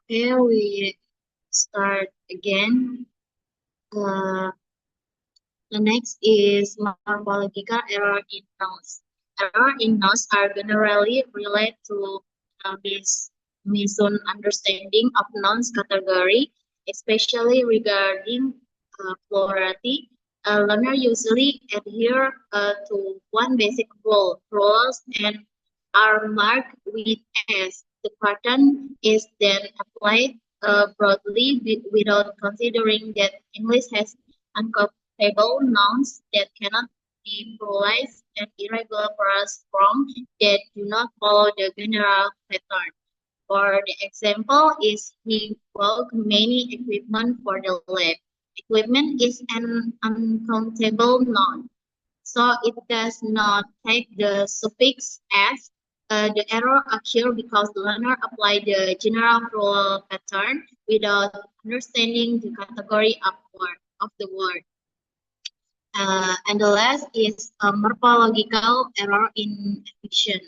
Okay, we start again. Uh, the next is morphological error in nouns. Error in nouns are generally related to this misunderstanding of nouns category, especially regarding plurality. A learner usually adhere to one basic rule. Rules and are marked with S. The pattern is then applied broadly without considering that English has uncountable nouns that cannot be pluralized and irregular pairs from that do not follow the general pattern. For the example is he bought many equipment for the lab. Equipment is an uncountable noun, so it does not take the suffix s. The error occurs because the learner applied the general plural pattern without understanding the category of the word. And the last is a morphological error in efficient.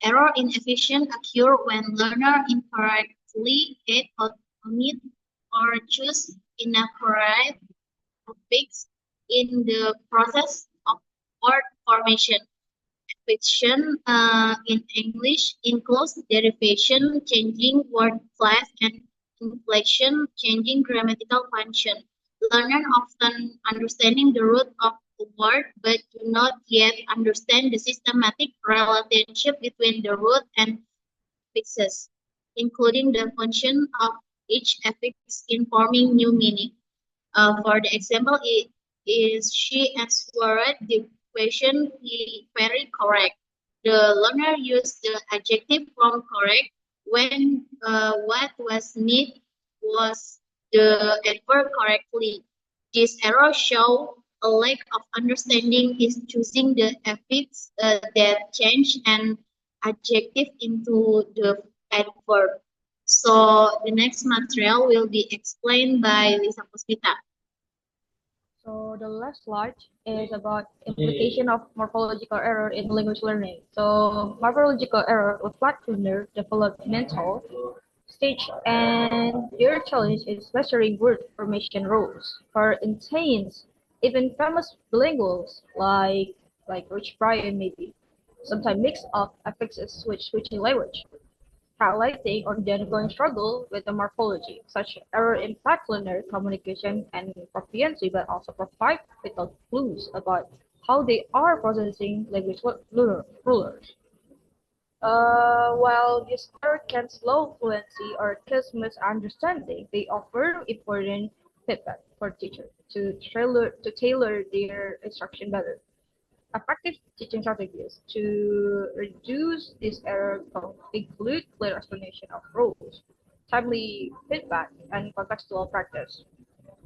Error in efficient occur when learner incorrectly add or omit or choose inaccurate suffix in the process of word formation. Fiction in English includes derivation, changing word class, and inflection, changing grammatical function. Learners often understanding the root of a word but do not yet understand the systematic relationship between the root and affixes, including the function of each affix in forming new meaning. For the example, she answered the question very correct. The learner used the adjective from correct when what was needed was the adverb correctly. This error shows a lack of understanding is choosing the affix that change an adjective into the adverb. So the next material will be explained by Lisa Puspita. So the last slide is about implication of morphological error in language learning. So morphological error reflects their developmental stage and their challenge is measuring word formation rules. For instance, even famous bilinguals like Rich Brian maybe sometimes mix up affixes with switching language highlighting on the ongoing struggle with the morphology. Such error impact learner communication and proficiency, but also provide vital clues about how they are processing language rulers. While this error can slow fluency or cause misunderstanding, they offer important feedback for teachers to tailor their instruction better. Effective teaching strategies to reduce this error include clear explanation of rules, timely feedback, and contextual practice.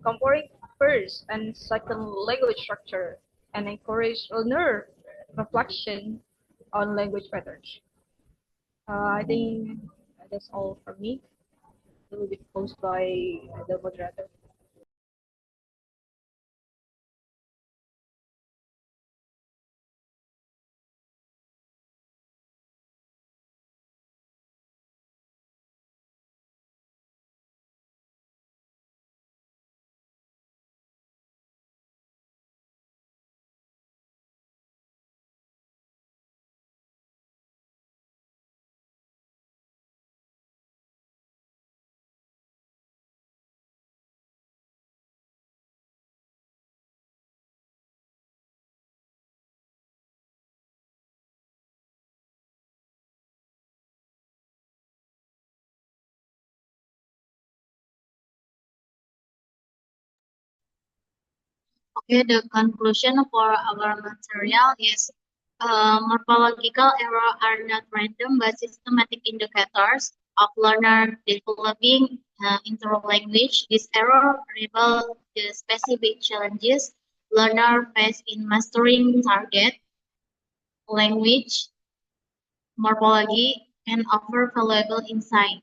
Comparing first and second language structure and encourage learner reflection on language patterns. I think that's all from me. It will be posted by the moderator. Okay, the conclusion for our material is morphological errors are not random but systematic indicators of learner developing interlanguage. This error reveals the specific challenges learner face in mastering target language morphology and offer valuable insight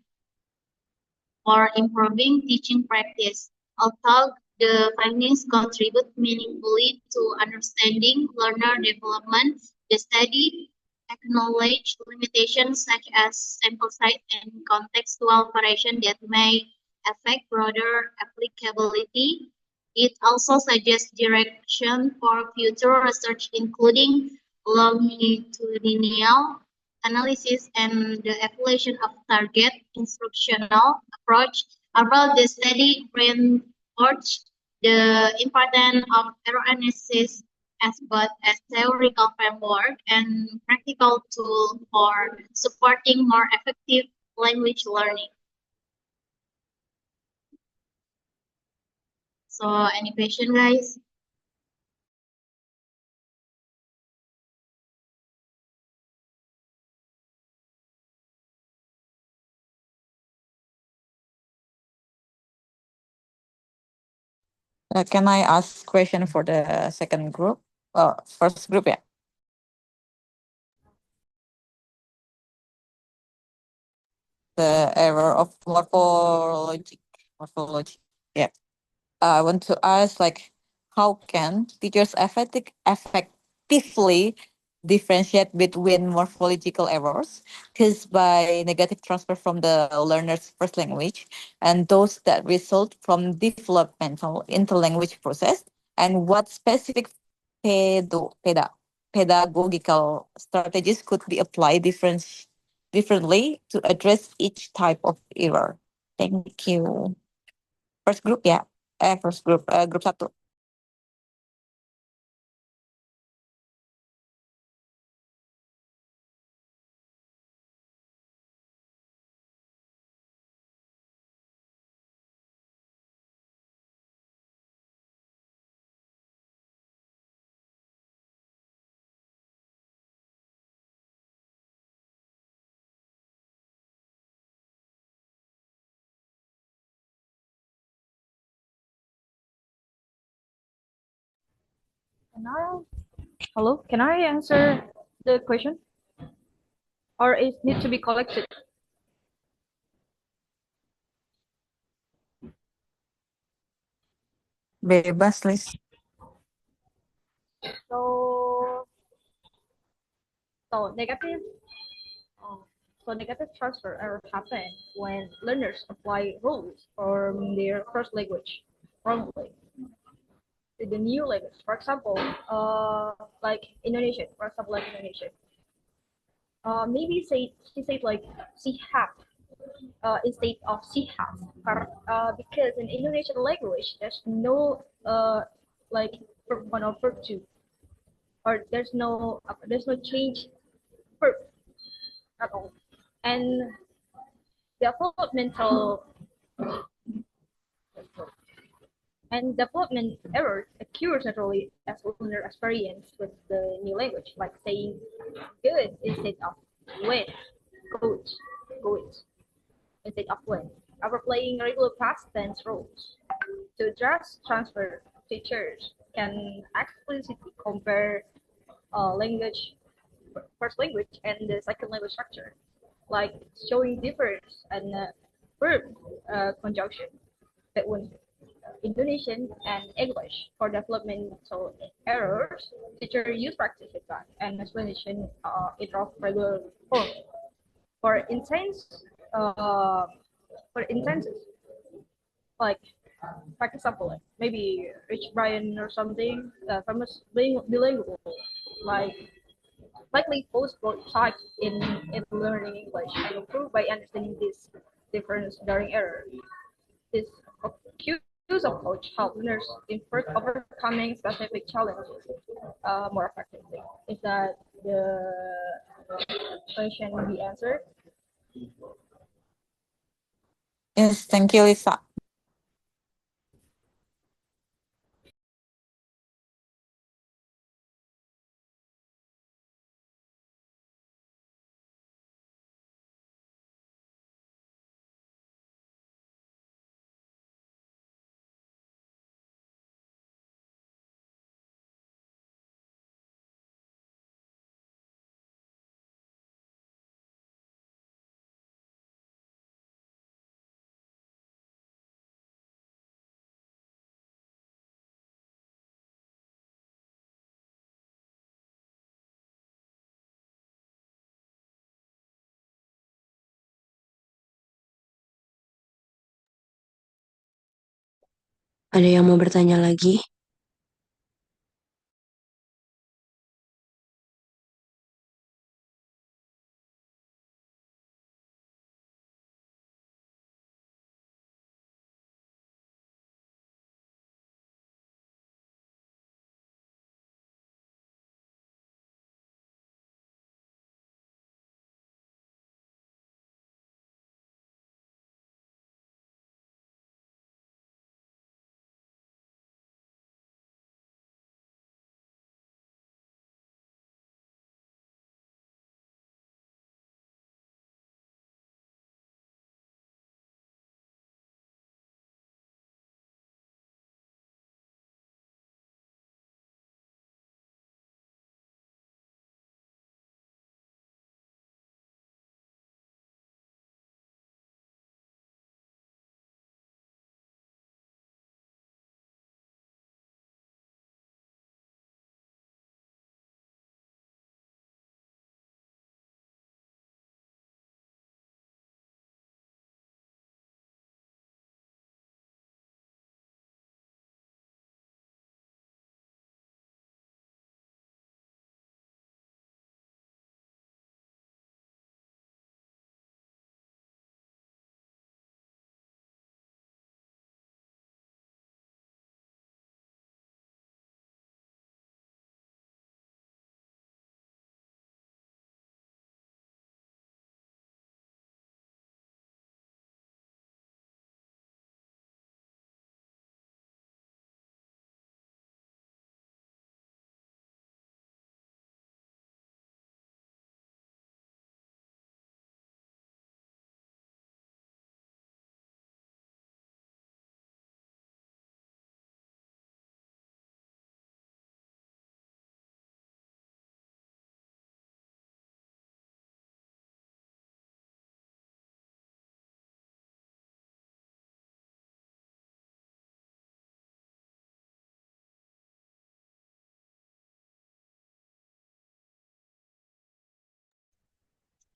for improving teaching practice. Although the findings contribute meaningfully to understanding learner development, the study acknowledge limitations such as sample size and contextual variation that may affect broader applicability. It also suggests direction for future research, including longitudinal analysis and the evaluation of target instructional approach. About the study reinforced the importance of error analysis as both a theoretical framework and practical tool for supporting more effective language learning. So, any question, guys? Can I ask question for the second group? First group, yeah. The error of morphology. Yeah. I want to ask, like, how can teachers effectively differentiate between morphological errors caused by negative transfer from the learner's first language and those that result from developmental interlanguage process, and what specific pedo, peda, pedagogical strategies could be applied differently to address each type of error? Thank you. First group, ya. First group, grup satu. Can I, hello, can I answer the question? Or it need to be collected? Bebas, Lis. So, so negative, um, so negative transfer error happen when learners apply rules from their first language wrongly to the new language. For example, like Indonesian, for example, like Indonesian. Maybe say she said like sihab instead of sihab, because in Indonesian language there's no like verb one or verb two, or there's no change verb at all, and developmental and development errors occurs naturally as learner experience with the new language, like saying good instead of went, good, good instead of went. Overplaying regular past tense roles. To address transfer, teachers can explicitly compare language, first language, and the second language structure, like showing difference and verb conjunction between Indonesian and English. For developmental errors, teacher use practice feedback and explanation in regular form. For intense, uh, for intenses, like for example, like maybe Rich Brian or something, famous bilingual, like likely post both sides in learning English and improve by understanding this difference during error. This cues approach help learners in first overcoming specific challenges more effectively. Is that the question will be answered? Yes, thank you, Lisa. Ada yang mau bertanya lagi?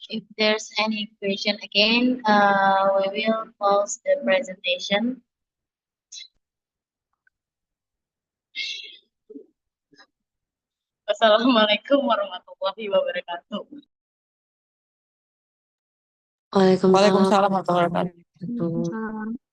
If there's any question again, we will close the presentation. Wassalamualaikum warahmatullahi wabarakatuh. Waalaikumsalam Waalaikumsalam warahmatullahi wabarakatuh. warahmatullahi wabarakatuh.